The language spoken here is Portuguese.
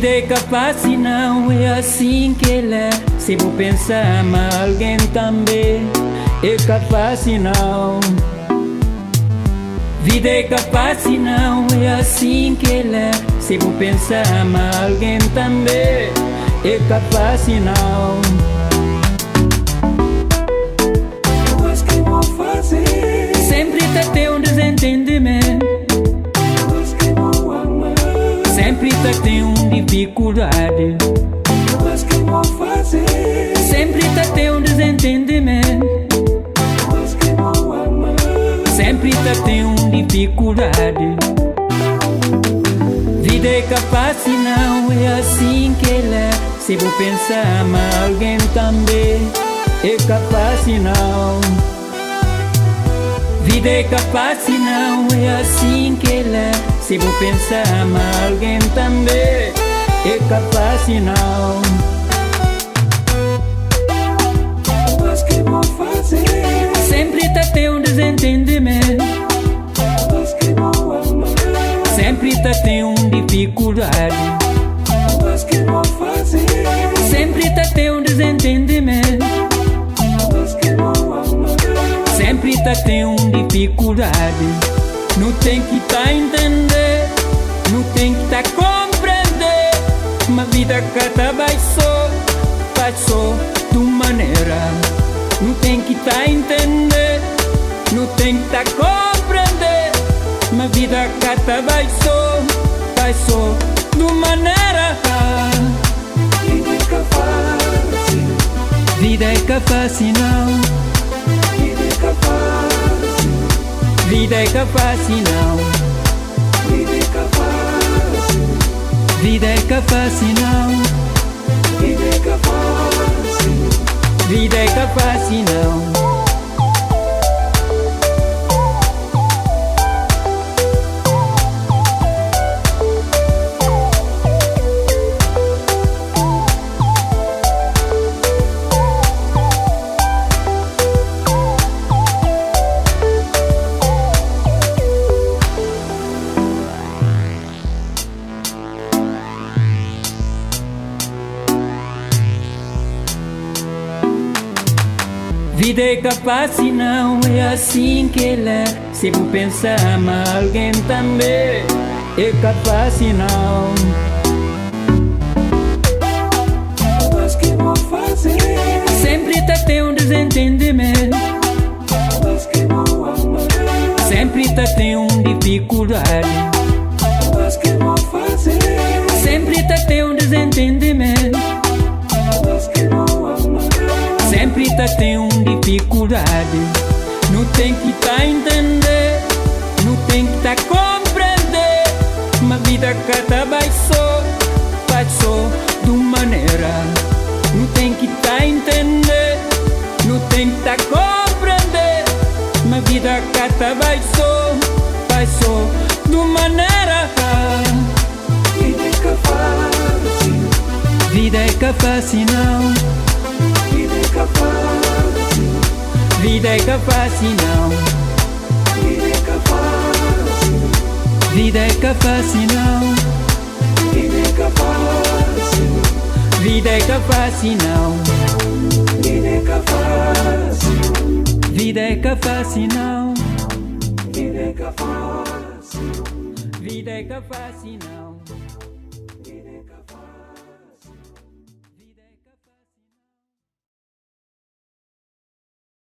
Vida é capaz e não é assim que ela é. Se vou pensar, mas alguém também é capaz e não. Vida é capaz e não é assim que ela é. Se vou pensar, mas alguém também é capaz e não. Eu acho que vou fazer. Sempre tá tem um desentendimento. Eu acho que vou amar. Sempre tá tem um dificuldade. Eu acho que vou fazer. Sempre tá tem um desentendimento. Eu acho que vou amar. Sempre tá tem um dificuldade. Vida é capaz e não é assim que ela é. Se vou pensar, mas alguém também é capaz e não. Vida é capaz e não é assim que ela é. Se vou pensar, mas alguém também é capaz e não. Eu acho que vou fazer. Sempre tá tem um desentendimento. Eu acho que vou amar. Sempre tá tem um dificuldade. Eu acho que vou fazer. Sempre tá tem um desentendimento. Eu acho que vou amar. Sempre tá tem um dificuldade. Não tem que tá entender, não tem que tá compreender. Uma vida cada vai só, faz só de uma maneira. Não tem que tá entender, não tem que tá compreender. Uma vida cada vai só, faz só de uma maneira. Vida é capaz. Vida é capaz e não. Vida é capaz. Vida é capaz e não. Vida é capaz. Vida é capaz e não. Vida é capaz. Vida é capaz e não. Vida é capaz e não é assim que ela é. Se vou pensar, mas alguém também é capaz e não. Eu acho que vou fazer. Sempre tá tem um desentendimento. Eu acho que vou amar. Sempre tá tem um dificuldade. Eu acho que vou fazer. Sempre tá tem um desentendimento. Eu acho que vou amar. Sempre tá tem um dificuldade. Não tem que tá entender, não tem que tá compreender. Uma vida cada vai só, faz só de uma maneira. Não tem que tá entender, não tem que tá compreender. Uma vida cada vai só, faz só de uma maneira. Vida é capaz. Vida é capaz e não. Vida é capaz. Vida é capaz e não. Vida é capaz. Vida é capaz e não. Vida é capaz. Vida é capaz e não. Vida é capaz. Vida é capaz e não. Vida é capaz. Vida é capaz e não.